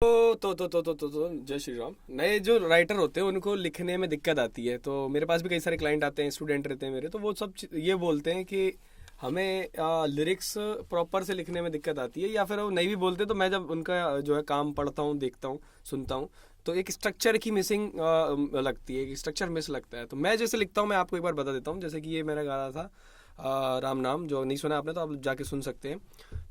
जय श्री राम। नए जो राइटर होते हैं उनको लिखने में दिक्कत आती है। तो मेरे पास भी कई सारे क्लाइंट आते हैं, स्टूडेंट रहते हैं मेरे, तो वो सब ये बोलते हैं कि हमें लिरिक्स प्रॉपर से लिखने में दिक्कत आती है, या फिर वो नहीं भी बोलते। तो मैं जब उनका जो है काम पढ़ता हूँ, देखता हूँ, सुनता हूँ, तो एक स्ट्रक्चर की मिसिंग लगती है, एक स्ट्रक्चर मिस लगता है। तो मैं जैसे लिखता हूँ, मैं आपको एक बार बता देता हूँ। जैसे कि ये मेरा गाना था राम नाम, जो नहीं सुना आपने तो आप जाके सुन सकते हैं।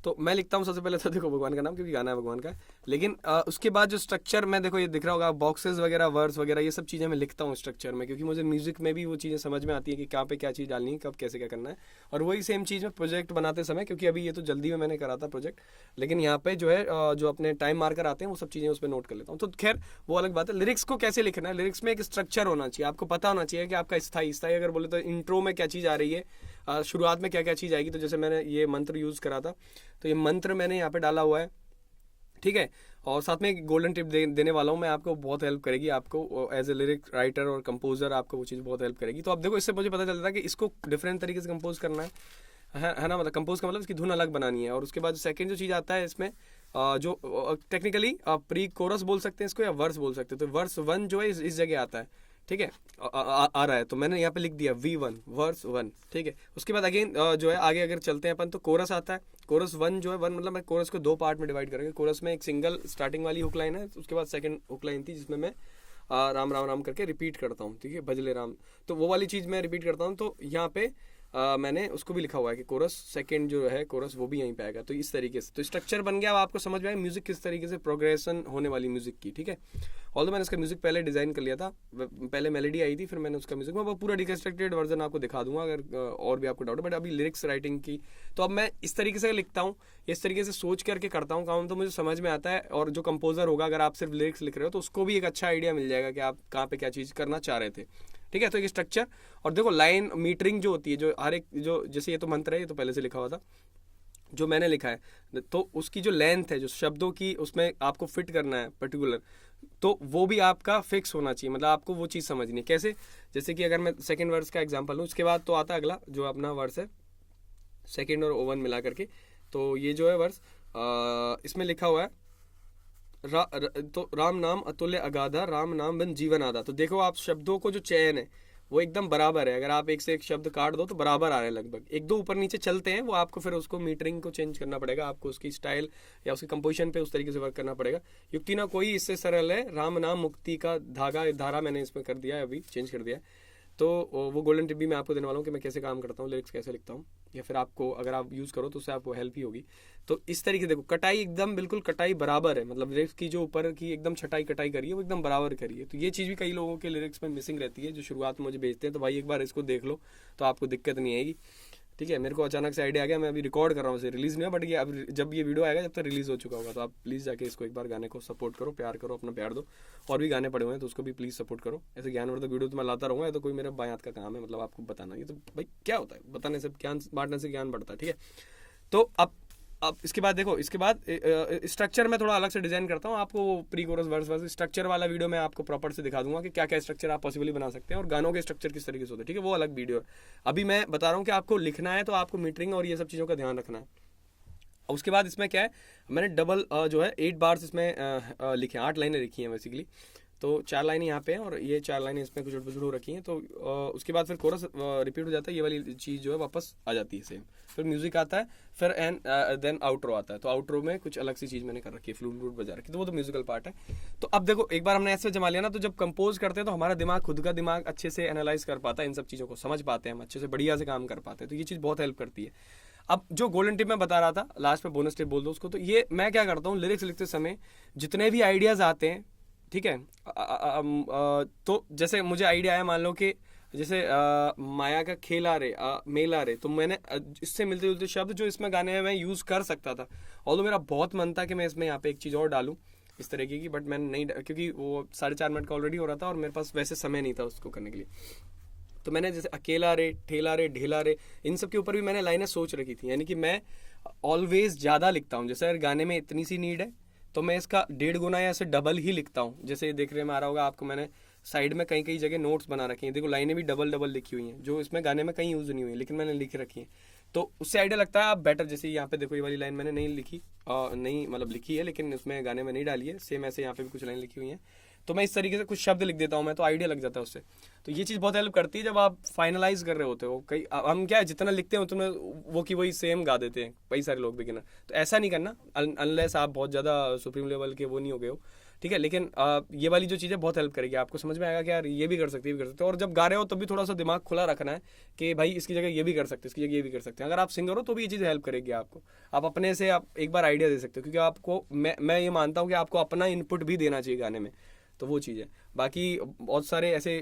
तो मैं लिखता हूँ सबसे पहले तो देखो भगवान का नाम, क्योंकि गाना है भगवान का। लेकिन उसके बाद जो स्ट्रक्चर मैं, देखो ये दिख रहा होगा, बॉक्सेस वगैरह, वर्ड्स वगैरह, ये सब चीज़ें मैं लिखता हूँ स्ट्रक्चर में, क्योंकि मुझे म्यूजिक में भी वो चीज़ें समझ में आती है कि कहाँ पे क्या चीज़ डालनी है, कब कैसे क्या करना है। और वही सेम चीज़ में प्रोजेक्ट बनाते समय, क्योंकि अभी ये तो जल्दी में मैंने करा था प्रोजेक्ट, लेकिन यहाँ पे जो है जो अपने टाइम मार्कर आते हैं वो सब चीज़ें उस पर नोट कर लेता हूँ। तो खैर वो अलग बात है। लिरिक्स को कैसे लिखना है, लिरिक्स में एक स्ट्रक्चर होना चाहिए, आपको पता होना चाहिए कि आपका स्थाई स्थाई अगर बोले तो इंट्रो में क्या चीज़ आ रही है, शुरुआत में क्या क्या चीज़ आएगी। तो जैसे मैंने ये मंत्र यूज़ करा था, तो ये मंत्र मैंने यहाँ पे डाला हुआ है, ठीक है। और साथ में एक गोल्डन टिप देने वाला हूँ मैं आपको, बहुत हेल्प करेगी आपको एज ए लिरिक राइटर और कंपोजर, आपको वो चीज़ बहुत हेल्प करेगी। तो अब देखो, इससे मुझे पता चलता है कि इसको डिफरेंट तरीके से कंपोज करना है ना। मतलब कंपोज का मतलब इसकी धुन अलग बनानी है। और उसके बाद सेकंड जो चीज़ आता है इसमें, जो टेक्निकली प्री कोरस बोल सकते हैं इसको, या वर्स बोल सकते हैं। तो वर्स 1 जो है इस जगह आता है, ठीक है। आ रहा है, तो मैंने यहाँ पे लिख दिया V1 वर्स 1, ठीक है। उसके बाद अगेन जो है आगे अगर चलते हैं अपन, तो कोरस आता है। कोरस 1 जो है 1 मतलब मैं कोरस को 2 पार्ट में डिवाइड करेंगे। कोरस में एक सिंगल स्टार्टिंग वाली हुक लाइन है, उसके बाद सेकंड हुक लाइन थी जिसमें मैं राम राम राम करके रिपीट करता हूँ, ठीक है, भजले राम। तो वो वाली चीज़ मैं रिपीट करता हूँ। तो यहाँ पे मैंने उसको भी लिखा हुआ है कि कोरस सेकंड जो है कोरस वो भी यहीं पे आएगा। तो इस तरीके से तो स्ट्रक्चर बन गया। अब आपको समझ में आया म्यूजिक किस तरीके से प्रोग्रेशन होने वाली म्यूजिक की, ठीक है। ऑल मैंने इसका म्यूजिक पहले डिजाइन कर लिया था, पहले मेलोडी आई थी, फिर मैंने उसका म्यूजिक, मैं वो पूरा डिकन्स्ट्रक्टेड वर्जन आपको दिखा दूंगा अगर और भी आपको डाउट है। बट अभी लिरिक्स राइटिंग की, तो अब मैं इस तरीके से लिखता हूँ, इस तरीके से सोच करके करता हूँ काम, तो मुझे समझ में आता है। और जो कंपोजर होगा, अगर आप सिर्फ लिरिक्स लिख रहे हो, तो उसको भी एक अच्छा आइडिया मिल जाएगा कि आप कहाँ पे क्या चीज़ करना चाह रहे थे, ठीक है। तो एक स्ट्रक्चर, और देखो लाइन मीटरिंग जो होती है, जो हर एक जो, जैसे ये तो मंत्र है, ये तो पहले से लिखा हुआ था जो मैंने लिखा है, तो उसकी जो लेंथ है, जो शब्दों की, उसमें आपको फिट करना है पर्टिकुलर, तो वो भी आपका फिक्स होना चाहिए। मतलब आपको वो चीज़ समझनी है कैसे। जैसे कि अगर मैं सेकंड वर्स का एग्जांपल लूँ, उसके बाद तो आता है अगला जो अपना वर्स है, सेकंड और ओवन मिला करके। तो ये जो है वर्स, इसमें लिखा हुआ है तो राम नाम अतुल्य अगाधा, राम नाम बिन जीवन आधा। तो देखो आप शब्दों को जो चयन है वो एकदम बराबर है। अगर आप एक से एक शब्द काट दो तो बराबर आ रहे हैं, लगभग एक दो ऊपर नीचे चलते हैं, वो आपको फिर उसको मीटरिंग को चेंज करना पड़ेगा, आपको उसकी स्टाइल या उसकी कंपोजिशन पे उस तरीके से वर्क करना पड़ेगा। युक्ति ना कोई इससे सरल है, राम नाम मुक्ति का धागा धारा मैंने इसमें कर दिया है, अभी चेंज कर दिया है। तो वो गोल्डन टिप भी मैं आपको देने वाला हूँ कि मैं कैसे काम करता हूँ, लिरिक्स कैसे लिखता हूँ, या फिर आपको अगर आप यूज़ करो तो उससे आपको हेल्प ही होगी। तो इस तरीके से देखो, कटाई एकदम बिल्कुल कटाई बराबर है, मतलब लिरिक्स की जो ऊपर की एकदम छटाई कटाई करिए वो एकदम बराबर करिए। तो ये चीज़ भी कई लोगों के लिरिक्स में मिसिंग रहती है, जो शुरुआत में मुझे भेजते हैं। तो भाई एक बार इसको देख लो तो आपको दिक्कत नहीं आएगी, ठीक है। मेरे को अचानक से आइडिया आ गया, मैं अभी रिकॉर्ड कर रहा हूँ, इसे रिलीज़ नहीं हुआ, बट ये अब जब ये वीडियो आएगा जब तक रिलीज़ हो चुका होगा। तो आप प्लीज़ जाके इसको एक बार गाने को सपोर्ट करो, प्यार करो, अपना प्यार दो। और भी गाने पड़े हुए हैं तो उसको भी प्लीज़ सपोर्ट करो। ऐसे ज्ञानवर्धक वीडियो तो मैं लाता रहूँगा, तो कोई मेरा बायात का काम है, मतलब आपको बताना। ये तो भाई क्या होता है, बताने से ज्ञान, बांटने से ज्ञान बढ़ता है, ठीक है। तो अब इसके बाद देखो, इसके बाद स्ट्रक्चर में थोड़ा अलग से डिजाइन करता हूँ आपको। प्री कोरस वर्स स्ट्रक्चर वाला वीडियो मैं आपको प्रॉपर से दिखा दूंगा कि क्या क्या स्ट्रक्चर आप पॉसिबली बना सकते हैं, और गानों के स्ट्रक्चर किस तरीके से होते हैं, ठीक है। वो अलग वीडियो है। अभी मैं बता रहा हूँ कि आपको लिखना है तो आपको मीटरिंग और ये सब चीज़ों का ध्यान रखना है। उसके बाद इसमें क्या है, मैंने डबल जो है 8 बार्स इसमें लिखे हैं, 8 लाइनें लिखी हैं बेसिकली। तो 4 लाइनें यहाँ पे हैं और ये 4 लाइनें इसमें कुछ उड़ रखी हैं। तो उसके बाद फिर कोरस रिपीट हो जाता है, ये वाली चीज़ जो है वापस आ जाती है सेम। फिर म्यूजिक आता है, फिर एंड देन आउट्रो आता है। तो आउट्रो में कुछ अलग सी चीज़ मैंने कर रखी है, फ्लूट व्लूट बजा रखी है, तो वो तो म्यूजिकल पार्ट है। तो अब देखो, एक बार हमने ऐसे जमा लिया ना, तो जब कंपोज करते हैं तो हमारा दिमाग, खुद का दिमाग अच्छे से एनालाइज कर पाता है, इन सब चीज़ों को समझ पाते हैं हम अच्छे से, बढ़िया से काम कर पाते हैं। तो ये चीज़ बहुत हेल्प करती है। अब जो गोल्डन टिप मैं बता रहा था, लास्ट में बोनस टिप बोल दो उसको। तो ये मैं क्या करता हूँ, लिरिक्स लिखते समय जितने भी आइडियाज़ आते हैं, ठीक है, तो जैसे मुझे आइडिया आया, मान लो कि जैसे माया का खेला रे मेला रे, तो मैंने इससे मिलते जुलते शब्द जो इसमें गाने में मैं यूज़ कर सकता था। और मेरा बहुत मन था कि मैं इसमें यहाँ पे एक चीज़ और डालूँ इस तरीके की, बट मैंने नहीं, क्योंकि वो 4.5 मिनट का ऑलरेडी हो रहा था और मेरे पास वैसे समय नहीं था उसको करने के लिए। तो मैंने जैसे अकेला रे, ठेला रे, ढेला रे, इन सब के ऊपर भी मैंने लाइनें सोच रखी थी। यानी कि मैं ऑलवेज ज़्यादा लिखता हूँ। जैसे अगर गाने में इतनी सी नीड है तो मैं इसका 1.5 गुना या ऐसे डबल ही लिखता हूँ। जैसे ये देखने में आ रहा होगा आपको, मैंने साइड में कई कई जगह नोट्स बना रखे हैं, देखो लाइनें भी डबल डबल लिखी हुई हैं, जो इसमें गाने में कहीं यूज़ नहीं हुई है, लेकिन मैंने लिख रखी हैं। तो उससे आइडिया लगता है आप बेटर, जैसे यहाँ पे देखो ये वाली लाइन मैंने नहीं लिखी, नहीं मतलब लिखी है लेकिन उसमें गाने में नहीं डाली है, सेम ऐसे यहाँ पे भी कुछ लाइन लिखी हुई है, तो मैं इस तरीके से कुछ शब्द लिख देता हूँ मैं, तो आइडिया लग जाता है उससे। तो ये चीज़ बहुत हेल्प करती है जब आप फाइनलाइज कर रहे होते हो। कई हम क्या है जितना लिखते हैं उतना वो की वही सेम गा देते हैं कई सारे लोग बिगिनर, तो ऐसा नहीं करना अनलेस आप बहुत ज़्यादा सुप्रीम लेवल के वो नहीं हो गए हो, ठीक है। लेकिन ये वाली जो चीज़ें बहुत हेल्प करेगी, आपको समझ में आएगा कि यार ये भी कर सकते हैं, ये भी कर सकते हैं। और जब गा रहे हो तब भी थोड़ा सा दिमाग खुला रखना है कि भाई इसकी जगह ये भी कर सकते हैं, इसकी जगह ये भी कर सकते हैं। अगर आप सिंगर हो तो भी ये चीज़ हेल्प करेगी आपको, आप अपने से आप एक बार आइडिया दे सकते हो, क्योंकि आपको मैं ये मानता हूँ कि आपको अपना इनपुट भी देना चाहिए गाने में, तो वो चीज़ है। बाकी बहुत सारे ऐसे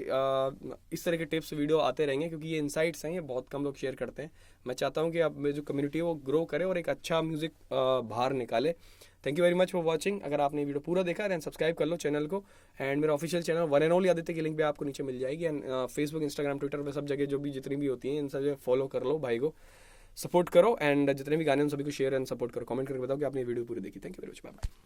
इस तरह के टिप्स वीडियो आते रहेंगे, क्योंकि ये इनसाइट्स हैं, ये बहुत कम लोग शेयर करते हैं। मैं चाहता हूँ कि अब मेरी जो कम्युनिटी है वो ग्रो करे और एक अच्छा म्यूज़िक बाहर निकाले। Thank you very much for watching. अगर आपने वीडियो पूरा देखा देन सब्सक्राइब कर लो चैनल को, एंड मेरा official channel one and only Aditya की लिंक भी आपको नीचे मिल जाएगी, एंड फेसबुक, इंस्टाग्राम, ट्विटर पे सब जगह जो भी जितनी भी होती हैं इन सब जगह फॉलो कर लो, भाई को सपोर्ट करो, एंड जितने भी गाने उन सभी को शेयर एंड सपोर्ट करो। कमेंट करके बताओ कि आपने वीडियो पूरी देखी। Thank you very much, bye bye.